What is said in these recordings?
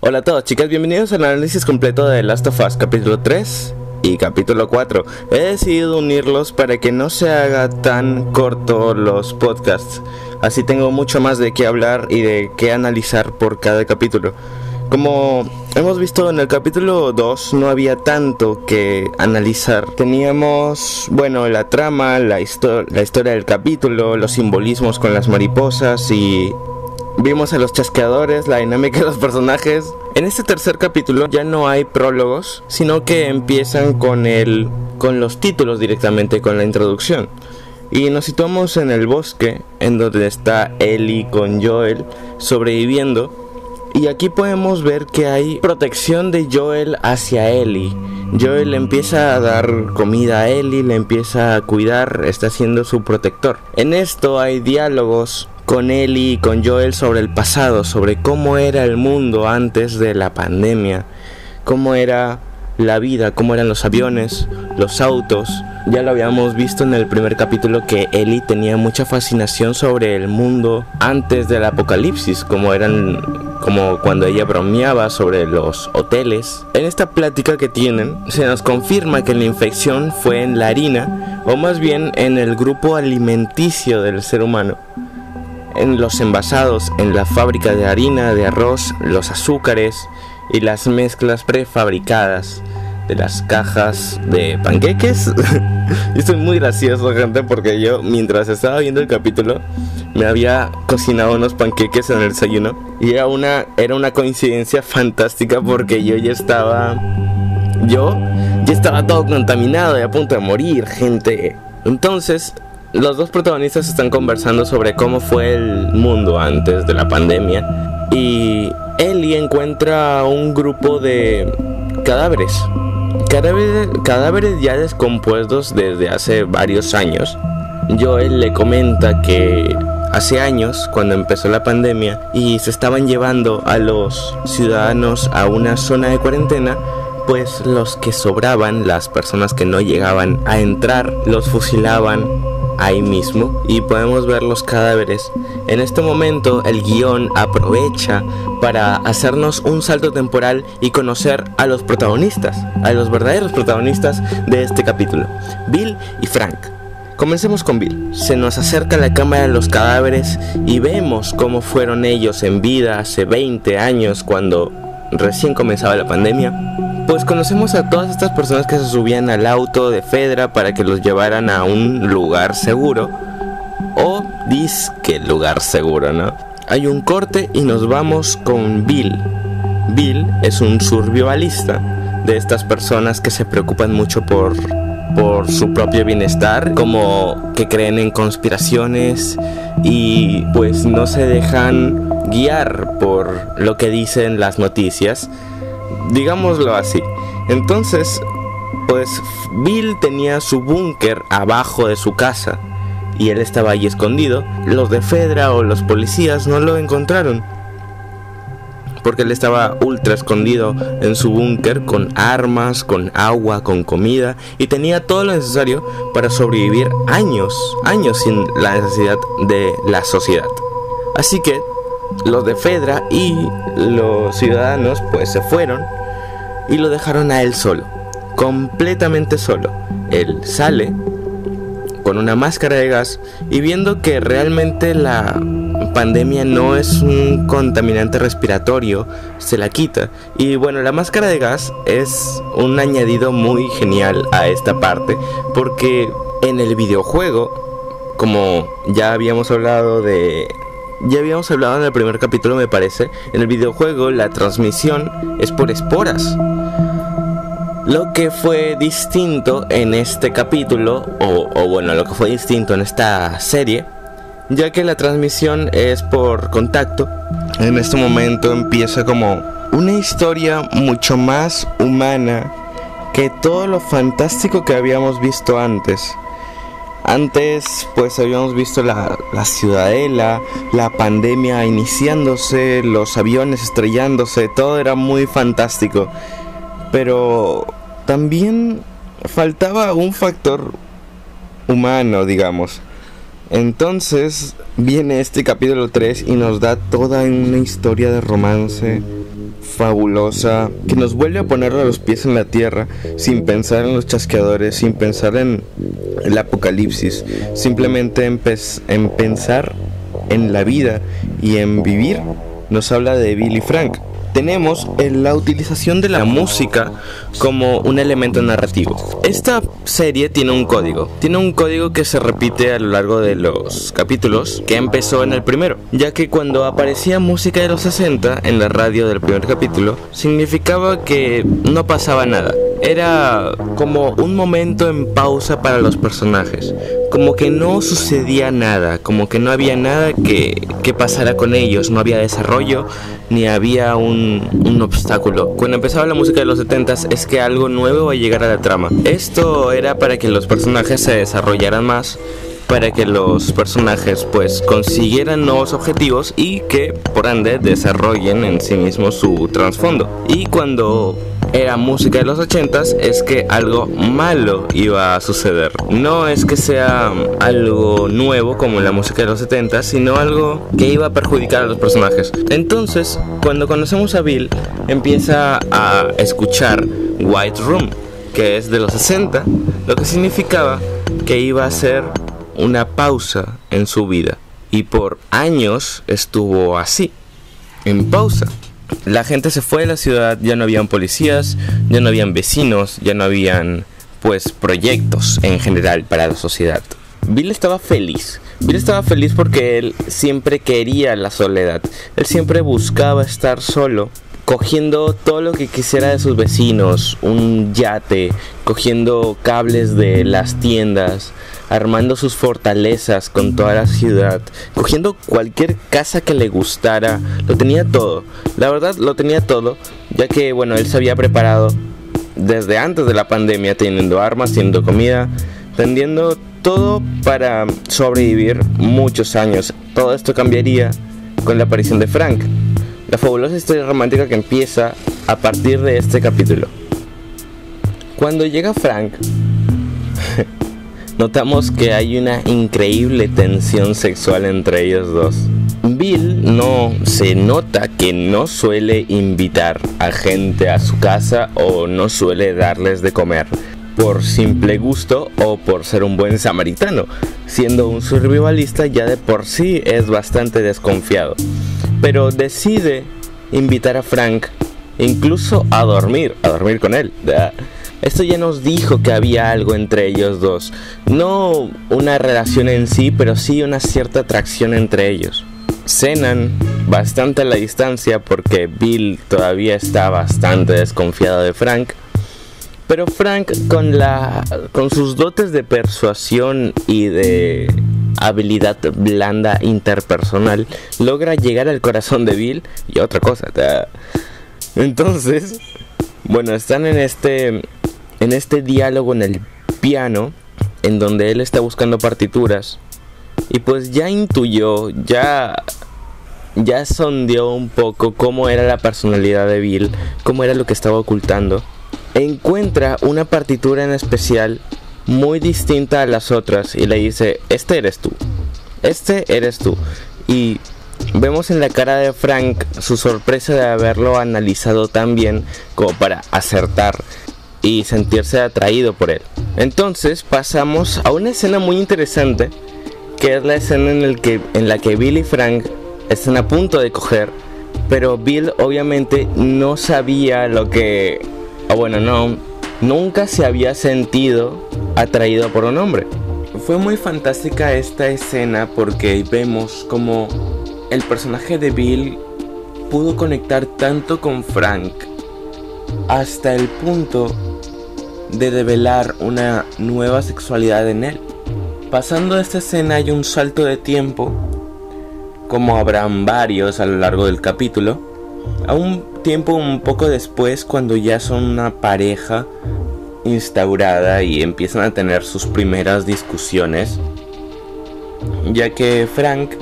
Hola a todos, chicas, bienvenidos al análisis completo de The Last of Us capítulo 3 y capítulo 4. He decidido unirlos para que no se haga tan corto los podcasts. Así tengo mucho más de qué hablar y de qué analizar por cada capítulo. Como hemos visto en el capítulo 2, no había tanto que analizar. Teníamos, la trama, la historia del capítulo, los simbolismos con las mariposas y vimos a los chasqueadores, la dinámica de los personajes. En este tercer capítulo ya no hay prólogos, sino que empiezan con los títulos directamente, con la introducción. Y nos situamos en el bosque, en donde está Ellie con Joel sobreviviendo. Y aquí podemos ver que hay protección de Joel hacia Ellie. Joel le empieza a dar comida a Ellie, le empieza a cuidar, está siendo su protector. En esto hay diálogos con Ellie y con Joel sobre el pasado, sobre cómo era el mundo antes de la pandemia, cómo era la vida, cómo eran los aviones, los autos. Ya lo habíamos visto en el primer capítulo que Ellie tenía mucha fascinación sobre el mundo antes del apocalipsis, como cuando ella bromeaba sobre los hoteles. En esta plática que tienen, se nos confirma que la infección fue en la harina, o más bien en el grupo alimenticio del ser humano, en los envasados, en la fábrica de harina, de arroz, los azúcares y las mezclas prefabricadas de las cajas de panqueques. Y estoy muy gracioso, gente, porque yo mientras estaba viendo el capítulo me había cocinado unos panqueques en el desayuno y era una coincidencia fantástica, porque yo ya estaba todo contaminado y a punto de morir, gente. Entonces los dos protagonistas están conversando sobre cómo fue el mundo antes de la pandemia, y Ellie encuentra un grupo de cadáveres ya descompuestos desde hace varios años. Joel le comenta que hace años, cuando empezó la pandemia y se estaban llevando a los ciudadanos a una zona de cuarentena, pues los que sobraban, las personas que no llegaban a entrar, los fusilaban ahí mismo, y podemos ver los cadáveres. En este momento el guión aprovecha para hacernos un salto temporal y conocer a los protagonistas, a los verdaderos protagonistas de este capítulo, Bill y Frank. Comencemos con Bill. Se nos acerca la cámara de los cadáveres y vemos cómo fueron ellos en vida hace 20 años, cuando recién comenzaba la pandemia. Pues conocemos a todas estas personas que se subían al auto de Fedra para que los llevaran a un lugar seguro, o disque lugar seguro, ¿no? Hay un corte y nos vamos con Bill. Bill es un survivalista, de estas personas que se preocupan mucho por su propio bienestar, como que creen en conspiraciones y pues no se dejan guiar por lo que dicen las noticias, digámoslo así. Entonces, pues Bill tenía su búnker abajo de su casa y él estaba allí escondido. Los de Fedra o los policías no lo encontraron porque él estaba ultra escondido en su búnker, con armas, con agua, con comida, y tenía todo lo necesario para sobrevivir años sin la necesidad de la sociedad. Así que los de Fedra y los ciudadanos pues se fueron y lo dejaron a él solo, completamente solo. Él sale con una máscara de gas y, viendo que realmente la pandemia no es un contaminante respiratorio, se la quita. Y la máscara de gas es un añadido muy genial a esta parte, porque en el videojuego, como ya habíamos hablado en el primer capítulo, me parece, en el videojuego la transmisión es por esporas. Lo que fue distinto en este capítulo, lo que fue distinto en esta serie, ya que la transmisión es por contacto, en este momento empieza como una historia mucho más humana que todo lo fantástico que habíamos visto antes. Antes pues habíamos visto la ciudadela, la pandemia iniciándose, los aviones estrellándose, todo era muy fantástico. Pero también faltaba un factor humano, digamos. Entonces viene este capítulo 3 y nos da toda una historia de romance fabulosa, que nos vuelve a poner los pies en la tierra, sin pensar en los chasqueadores, sin pensar en el apocalipsis, simplemente en pensar en la vida y en vivir. Nos habla de Bill y Frank. Tenemos la utilización de la música como un elemento narrativo. Esta serie tiene un código que se repite a lo largo de los capítulos, que empezó en el primero, ya que cuando aparecía música de los 60 en la radio del primer capítulo, significaba que no pasaba nada. Era como un momento en pausa para los personajes, como que no sucedía nada, como que no había nada que pasara con ellos, no había desarrollo, ni había un obstáculo. Cuando empezaba la música de los 70s es que algo nuevo va a llegar a la trama. Esto era para que los personajes se desarrollaran más, para que los personajes pues consiguieran nuevos objetivos y que por ende desarrollen en sí mismos su trasfondo. Y cuando era música de los 80s es que algo malo iba a suceder. No es que sea algo nuevo como la música de los 70s, sino algo que iba a perjudicar a los personajes. Entonces, cuando conocemos a Bill, empieza a escuchar White Room, que es de los 60, lo que significaba que iba a ser una pausa en su vida. Y por años estuvo así, en pausa. La gente se fue de la ciudad, ya no habían policías, ya no habían vecinos, ya no habían pues proyectos en general para la sociedad. Bill estaba feliz porque él siempre quería la soledad. Él siempre buscaba estar solo, cogiendo todo lo que quisiera de sus vecinos, un yate, cogiendo cables de las tiendas, armando sus fortalezas con toda la ciudad, cogiendo cualquier casa que le gustara. Lo tenía todo, la verdad lo tenía todo, ya que bueno, él se había preparado desde antes de la pandemia, teniendo armas, teniendo comida, teniendo todo para sobrevivir muchos años. Todo esto cambiaría con la aparición de Frank, la fabulosa historia romántica que empieza a partir de este capítulo. Cuando llega Frank, notamos que hay una increíble tensión sexual entre ellos dos. Bill no se nota que no suele invitar a gente a su casa o no suele darles de comer por simple gusto o por ser un buen samaritano. Siendo un survivalista ya de por sí es bastante desconfiado, pero decide invitar a Frank incluso a dormir con él. Esto ya nos dijo que había algo entre ellos dos. No una relación en sí, pero sí una cierta atracción entre ellos. Cenan bastante a la distancia porque Bill todavía está bastante desconfiado de Frank. Pero Frank, con sus dotes de persuasión y de habilidad blanda interpersonal, logra llegar al corazón de Bill y otra cosa. Entonces, bueno, están en este diálogo en el piano, en donde él está buscando partituras, y pues ya intuyó, ya sondeó un poco cómo era la personalidad de Bill, cómo era lo que estaba ocultando. Encuentra una partitura en especial muy distinta a las otras y le dice: este eres tú. Y vemos en la cara de Frank su sorpresa de haberlo analizado tan bien como para acertar y sentirse atraído por él. Entonces pasamos a una escena muy interesante, que es la escena en la que Bill y Frank están a punto de coger, pero Bill obviamente no sabía nunca se había sentido atraído por un hombre. Fue muy fantástica esta escena porque vemos como el personaje de Bill pudo conectar tanto con Frank hasta el punto de develar una nueva sexualidad en él. Pasando esta escena hay un salto de tiempo, como habrán varios a lo largo del capítulo, a un tiempo un poco después, cuando ya son una pareja instaurada y empiezan a tener sus primeras discusiones, ya que Frank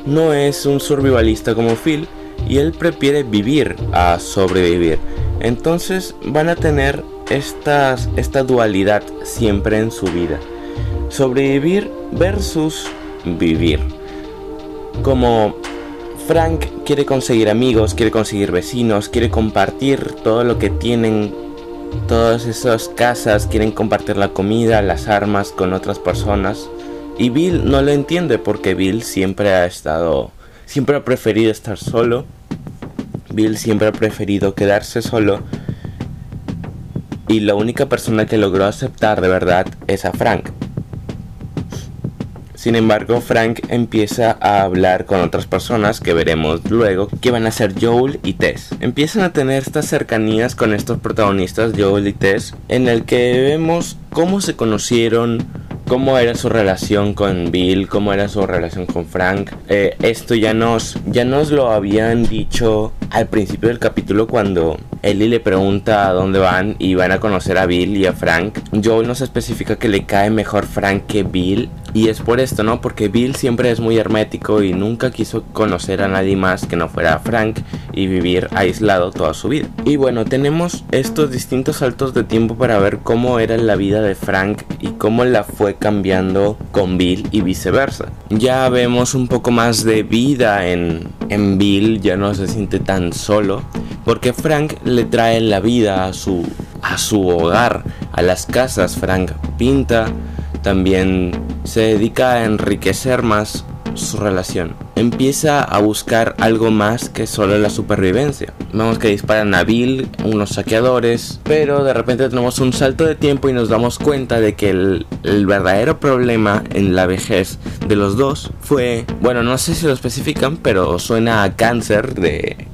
no es un survivalista como Phil y él prefiere vivir a sobrevivir. Entonces van a tener esta dualidad siempre en su vida: sobrevivir versus vivir. Como Frank quiere conseguir amigos, quiere conseguir vecinos, quiere compartir todo lo que tienen, todas esas casas, quieren compartir la comida, las armas con otras personas. Y Bill no lo entiende porque Bill siempre ha preferido estar solo. Bill siempre ha preferido quedarse solo. Y la única persona que logró aceptar de verdad es a Frank. Sin embargo, Frank empieza a hablar con otras personas que veremos luego, que van a ser Joel y Tess. Empiezan a tener estas cercanías con estos protagonistas, Joel y Tess, en el que vemos cómo se conocieron, cómo era su relación con Bill, cómo era su relación con Frank. Esto ya nos lo habían dicho al principio del capítulo cuando Ellie le pregunta a dónde van y van a conocer a Bill y a Frank. Joel nos especifica que le cae mejor Frank que Bill. Y es por esto, ¿no? Porque Bill siempre es muy hermético y nunca quiso conocer a nadie más que no fuera Frank y vivir aislado toda su vida. Y bueno, tenemos estos distintos saltos de tiempo para ver cómo era la vida de Frank y cómo la fue cambiando con Bill y viceversa. Ya vemos un poco más de vida en Bill, ya no se siente tan solo, porque Frank le trae la vida a su hogar, a las casas. Frank pinta, también se dedica a enriquecer más su relación. Empieza a buscar algo más que solo la supervivencia. Vemos que disparan a Bill, unos saqueadores, pero de repente tenemos un salto de tiempo y nos damos cuenta de que el verdadero problema en la vejez de los dos fue, bueno, no sé si lo especifican, pero suena a cáncer de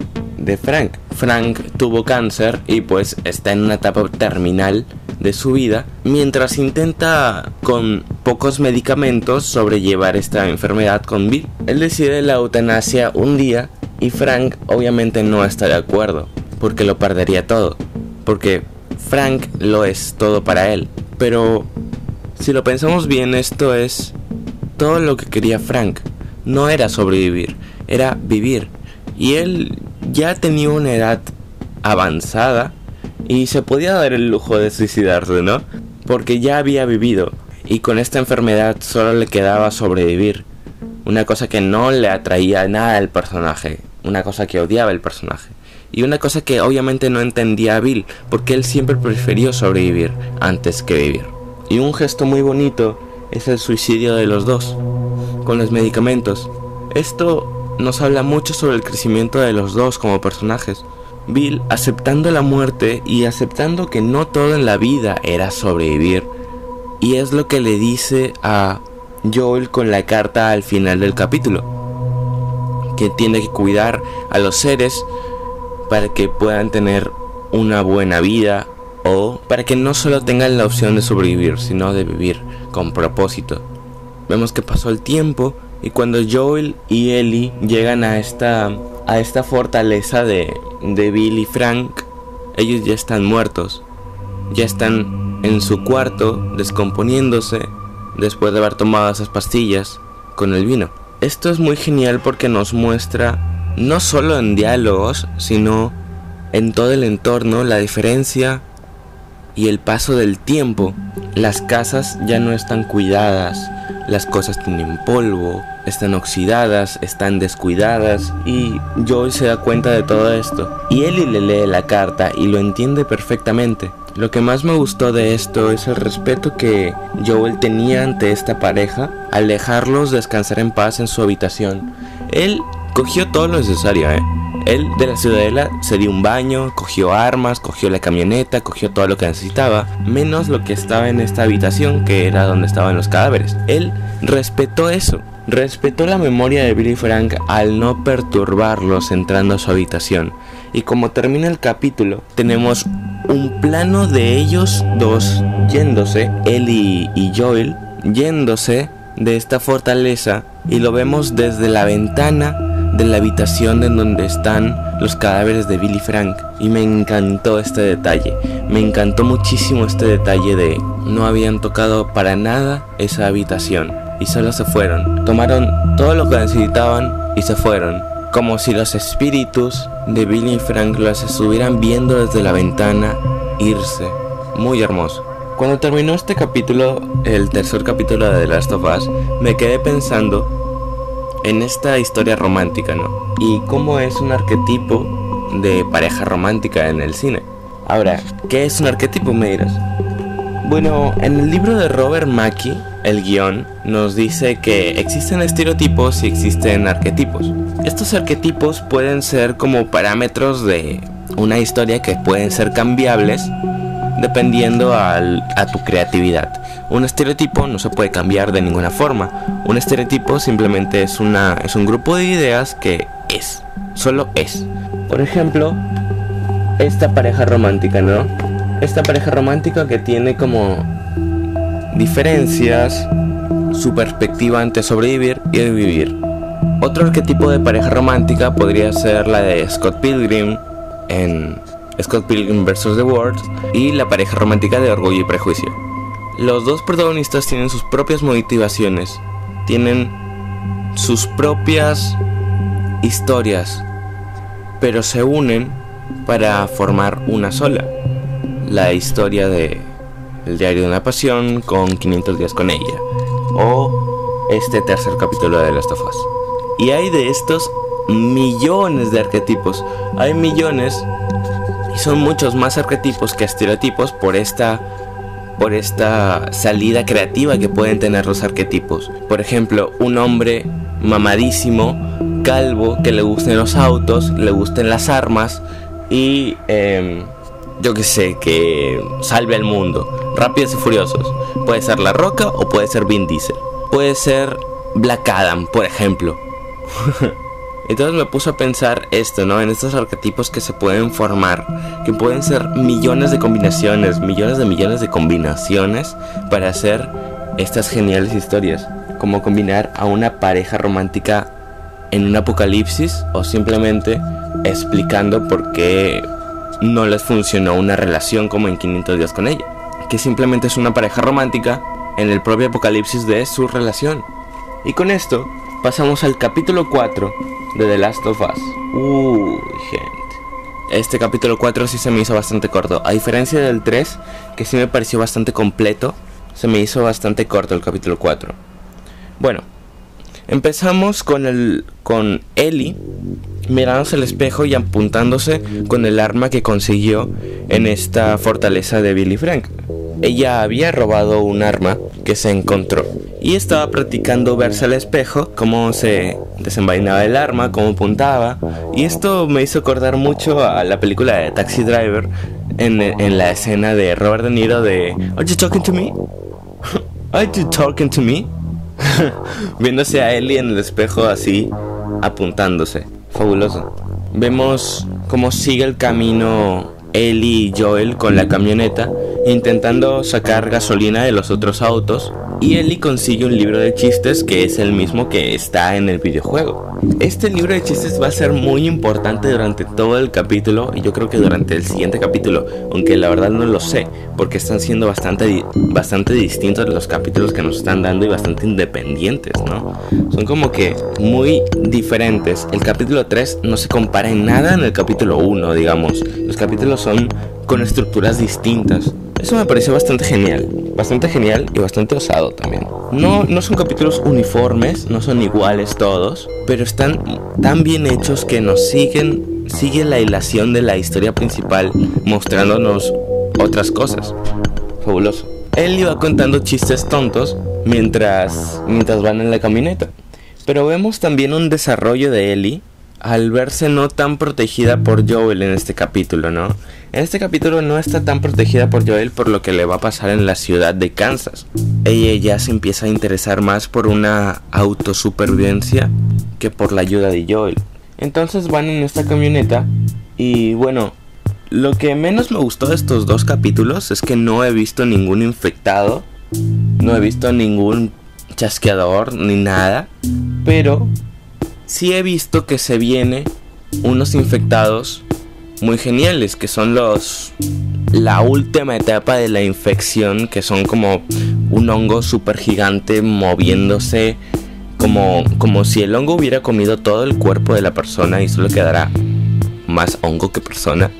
Frank. Frank tuvo cáncer y pues está en una etapa terminal de su vida, mientras intenta con pocos medicamentos sobrellevar esta enfermedad con Bill. Él decide la eutanasia un día y Frank obviamente no está de acuerdo, porque lo perdería todo, porque Frank lo es todo para él. Pero si lo pensamos bien, esto es todo lo que quería Frank. No era sobrevivir, era vivir. Y él ya tenía una edad avanzada y se podía dar el lujo de suicidarse, ¿no? Porque ya había vivido y con esta enfermedad solo le quedaba sobrevivir. Una cosa que no le atraía nada al personaje, una cosa que odiaba el personaje. Y una cosa que obviamente no entendía a Bill, porque él siempre prefirió sobrevivir antes que vivir. Y un gesto muy bonito es el suicidio de los dos, con los medicamentos. Esto nos habla mucho sobre el crecimiento de los dos como personajes. Bill aceptando la muerte y aceptando que no todo en la vida era sobrevivir. Y es lo que le dice a Joel con la carta al final del capítulo, que tiene que cuidar a los seres para que puedan tener una buena vida, o para que no solo tengan la opción de sobrevivir, sino de vivir con propósito. Vemos que pasó el tiempo y cuando Joel y Ellie llegan a esta fortaleza de Bill y Frank, ellos ya están muertos, ya están en su cuarto descomponiéndose después de haber tomado esas pastillas con el vino. Esto es muy genial porque nos muestra, no solo en diálogos, sino en todo el entorno, la diferencia y el paso del tiempo. Las casas ya no están cuidadas, las cosas tienen polvo, están oxidadas, están descuidadas, y Joel se da cuenta de todo esto. Y Ellie le lee la carta y lo entiende perfectamente. Lo que más me gustó de esto es el respeto que Joel tenía ante esta pareja al dejarlos descansar en paz en su habitación. Él cogió todo lo necesario, Él de la ciudadela se dio un baño, cogió armas, cogió la camioneta, cogió todo lo que necesitaba, menos lo que estaba en esta habitación, que era donde estaban los cadáveres. Él respetó eso, respetó la memoria de Bill y Frank al no perturbarlos entrando a su habitación. Y como termina el capítulo, tenemos un plano de ellos dos yéndose, Ellie y Joel, yéndose de esta fortaleza, y lo vemos desde la ventana de la habitación en donde están los cadáveres de Bill y Frank. Y me encantó este detalle, me encantó muchísimo este detalle de no habían tocado para nada esa habitación y solo se fueron, tomaron todo lo que necesitaban y se fueron, como si los espíritus de Bill y Frank los estuvieran viendo desde la ventana irse. Muy hermoso. Cuando terminó este capítulo, el tercer capítulo de The Last of Us, me quedé pensando en esta historia romántica, ¿no? Y cómo es un arquetipo de pareja romántica en el cine. Ahora, ¿qué es un arquetipo, me dirás? Bueno, en el libro de Robert Mackie, el guión, nos dice que existen estereotipos y existen arquetipos. Estos arquetipos pueden ser como parámetros de una historia que pueden ser cambiables dependiendo a tu creatividad. Un estereotipo no se puede cambiar de ninguna forma. Un estereotipo simplemente es un grupo de ideas que solo es. Por ejemplo, esta pareja romántica, ¿no? Esta pareja romántica que tiene como diferencias, su perspectiva ante sobrevivir y de vivir. Otro arquetipo de pareja romántica podría ser la de Scott Pilgrim en Scott Pilgrim vs. The World y la pareja romántica de Orgullo y Prejuicio. Los dos protagonistas tienen sus propias motivaciones, tienen sus propias historias, pero se unen para formar una sola. La historia de El diario de una pasión con 500 días con ella, o este tercer capítulo de The Last of Us. Y hay de estos millones de arquetipos. Hay millones y son muchos más arquetipos que estereotipos por esta salida creativa que pueden tener los arquetipos. Por ejemplo, un hombre mamadísimo, calvo, que le gusten los autos, le gusten las armas y yo que sé, que salve al mundo. Rápidos y Furiosos. Puede ser La Roca o puede ser Vin Diesel. Puede ser Black Adam, por ejemplo. Entonces me puse a pensar esto, ¿no? En estos arquetipos que se pueden formar, que pueden ser millones de combinaciones, millones de combinaciones para hacer estas geniales historias. Como combinar a una pareja romántica en un apocalipsis, o simplemente explicando por qué no les funcionó una relación como en 500 días con ella, que simplemente es una pareja romántica en el propio apocalipsis de su relación. Y con esto pasamos al capítulo 4 de The Last of Us. Gente, este capítulo 4 sí se me hizo bastante corto, a diferencia del 3, que sí me pareció bastante completo. Se me hizo bastante corto el capítulo 4. Bueno, empezamos con Ellie mirándose al espejo y apuntándose con el arma que consiguió en esta fortaleza de Billy Frank. Ella había robado un arma que se encontró y estaba practicando verse al espejo, cómo se desenvainaba el arma, cómo apuntaba. Y esto me hizo acordar mucho a la película de Taxi Driver, en la escena de Robert De Niro de "Are you talking to me? Are you talking to me?" Viéndose a Ellie en el espejo así, apuntándose. Fabuloso. Vemos cómo sigue el camino Ellie y Joel con la camioneta, intentando sacar gasolina de los otros autos, y Ellie consigue un libro de chistes que es el mismo que está en el videojuego. Este libro de chistes va a ser muy importante durante todo el capítulo, y yo creo que durante el siguiente capítulo, aunque la verdad no lo sé, porque están siendo bastante distintos de los capítulos que nos están dando y bastante independientes, ¿no? Son como que muy diferentes. El capítulo 3 no se compara en nada en el capítulo 1, digamos. Los capítulos son con estructuras distintas. Eso me pareció bastante genial y bastante osado también. No son capítulos uniformes, no son iguales todos, pero están tan bien hechos que nos sigue la hilación de la historia principal, mostrándonos otras cosas. Fabuloso. Él iba contando chistes tontos mientras van en la camioneta, pero vemos también un desarrollo de Ellie al verse no tan protegida por Joel en este capítulo, ¿no? En este capítulo no está tan protegida por Joel por lo que le va a pasar en la ciudad de Kansas. Ella ya se empieza a interesar más por una autosupervivencia que por la ayuda de Joel. Entonces van en esta camioneta y bueno, lo que menos me gustó de estos dos capítulos es que no he visto ningún infectado, no he visto ningún chasqueador ni nada, pero sí he visto que se viene unos infectados muy geniales, que son la última etapa de la infección, que son como un hongo súper gigante moviéndose, como si el hongo hubiera comido todo el cuerpo de la persona y solo quedara más hongo que persona.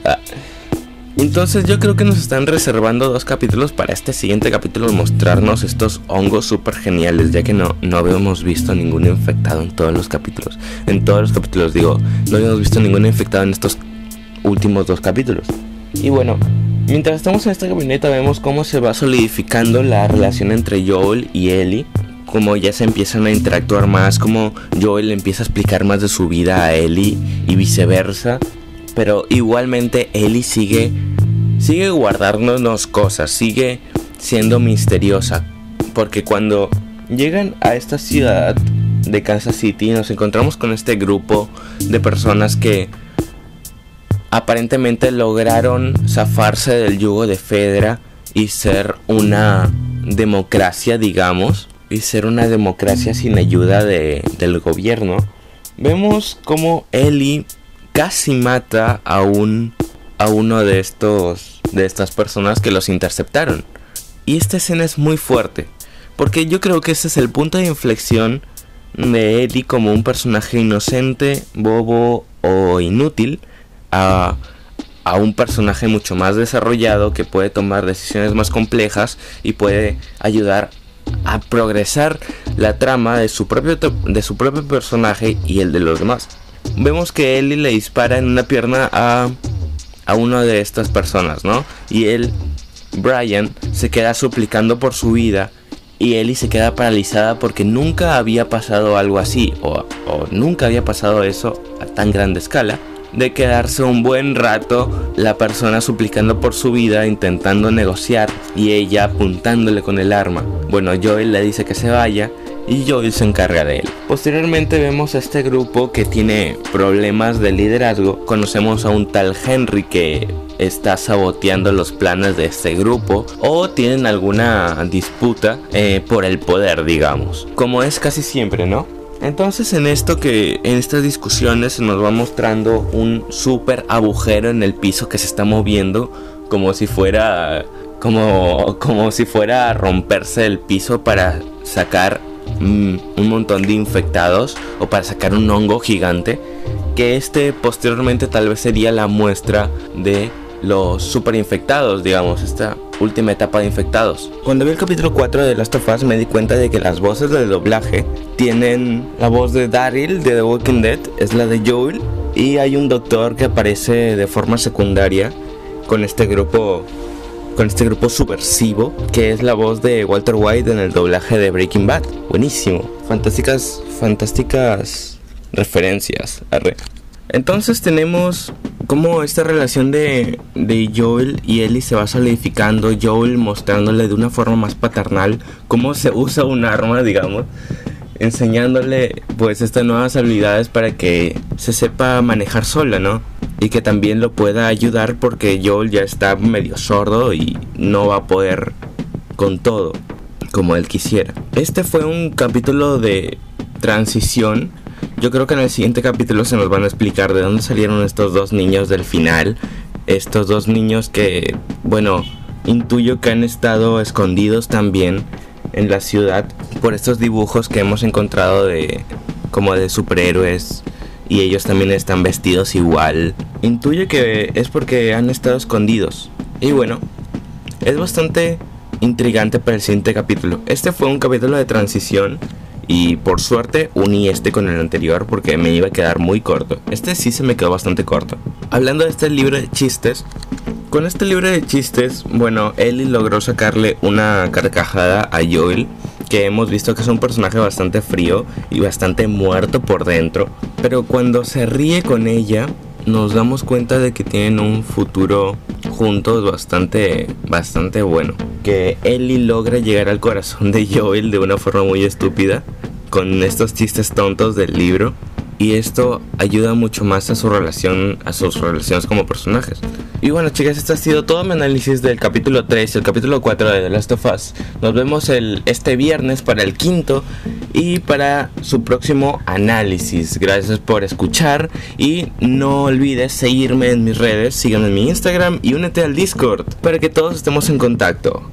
Entonces yo creo que nos están reservando 2 capítulos para este siguiente capítulo, mostrarnos estos hongos súper geniales, ya que no habíamos visto ningún infectado en todos los capítulos. En todos los capítulos digo, no habíamos visto ningún infectado en estos últimos 2 capítulos. Y bueno, mientras estamos en esta camioneta vemos cómo se va solidificando la relación entre Joel y Ellie. Como ya se empiezan a interactuar más, como Joel empieza a explicar más de su vida a Ellie y viceversa. Pero igualmente Ellie sigue guardándonos cosas, sigue siendo misteriosa. Porque cuando llegan a esta ciudad de Kansas City nos encontramos con este grupo de personas que aparentemente lograron zafarse del yugo de Fedra y ser una democracia, digamos. Y ser una democracia sin ayuda del gobierno. Vemos como Ellie casi mata a uno de estas personas que los interceptaron. Y esta escena es muy fuerte, porque yo creo que ese es el punto de inflexión de Ellie como un personaje inocente, bobo o inútil a un personaje mucho más desarrollado que puede tomar decisiones más complejas y puede ayudar a progresar la trama de su propio personaje y el de los demás. Vemos que Ellie le dispara en una pierna a una de estas personas, ¿no? Y Brian, se queda suplicando por su vida y Ellie se queda paralizada porque nunca había pasado algo así o nunca había pasado eso a tan grande escala, de quedarse un buen rato la persona suplicando por su vida, intentando negociar y ella apuntándole con el arma. Bueno, Joel le dice que se vaya y Joel se encarga de él. Posteriormente vemos a este grupo que tiene problemas de liderazgo. Conocemos a un tal Henry que está saboteando los planes de este grupo o tienen alguna disputa por el poder, digamos, como es casi siempre, ¿no? Entonces en estas discusiones se nos va mostrando un súper agujero en el piso que se está moviendo como si fuera a romperse el piso para sacar un montón de infectados o para sacar un hongo gigante, que posteriormente tal vez sería la muestra de los super infectados, digamos, esta última etapa de infectados. Cuando vi el capítulo 4 de Last of Us me di cuenta de que las voces del doblaje tienen la voz de Daryl de The Walking Dead, es la de Joel, y hay un doctor que aparece de forma secundaria con este grupo subversivo, que es la voz de Walter White en el doblaje de Breaking Bad. Buenísimo, fantásticas referencias. Entonces tenemos como esta relación de Joel y Ellie se va solidificando. Joel mostrándole de una forma más paternal cómo se usa un arma, digamos, enseñándole pues estas nuevas habilidades para que se sepa manejar sola, ¿no? Y que también lo pueda ayudar porque Joel ya está medio sordo y no va a poder con todo como él quisiera. Este fue un capítulo de transición. Yo creo que en el siguiente capítulo se nos van a explicar de dónde salieron estos 2 niños del final. Estos 2 niños que, bueno, intuyo que han estado escondidos también en la ciudad por estos dibujos que hemos encontrado como de superhéroes. Y ellos también están vestidos igual. Intuyo que es porque han estado escondidos. Y bueno, es bastante intrigante para el siguiente capítulo. Este fue un capítulo de transición y por suerte uní con el anterior porque me iba a quedar muy corto. Este sí se me quedó bastante corto. Hablando de este libro de chistes, con este libro de chistes, bueno, Ellie logró sacarle una carcajada a Joel, que hemos visto que es un personaje bastante frío y bastante muerto por dentro. Pero cuando se ríe con ella, nos damos cuenta de que tienen un futuro juntos bastante bueno. Que Ellie logra llegar al corazón de Joel de una forma muy estúpida con estos chistes tontos del libro. Y esto ayuda mucho más a sus relaciones como personajes. Y bueno, chicas, este ha sido todo mi análisis del capítulo 3 y el capítulo 4 de The Last of Us. Nos vemos este viernes para el 5º y para su próximo análisis. Gracias por escuchar y no olvides seguirme en mis redes. Síganme en mi Instagram y únete al Discord para que todos estemos en contacto.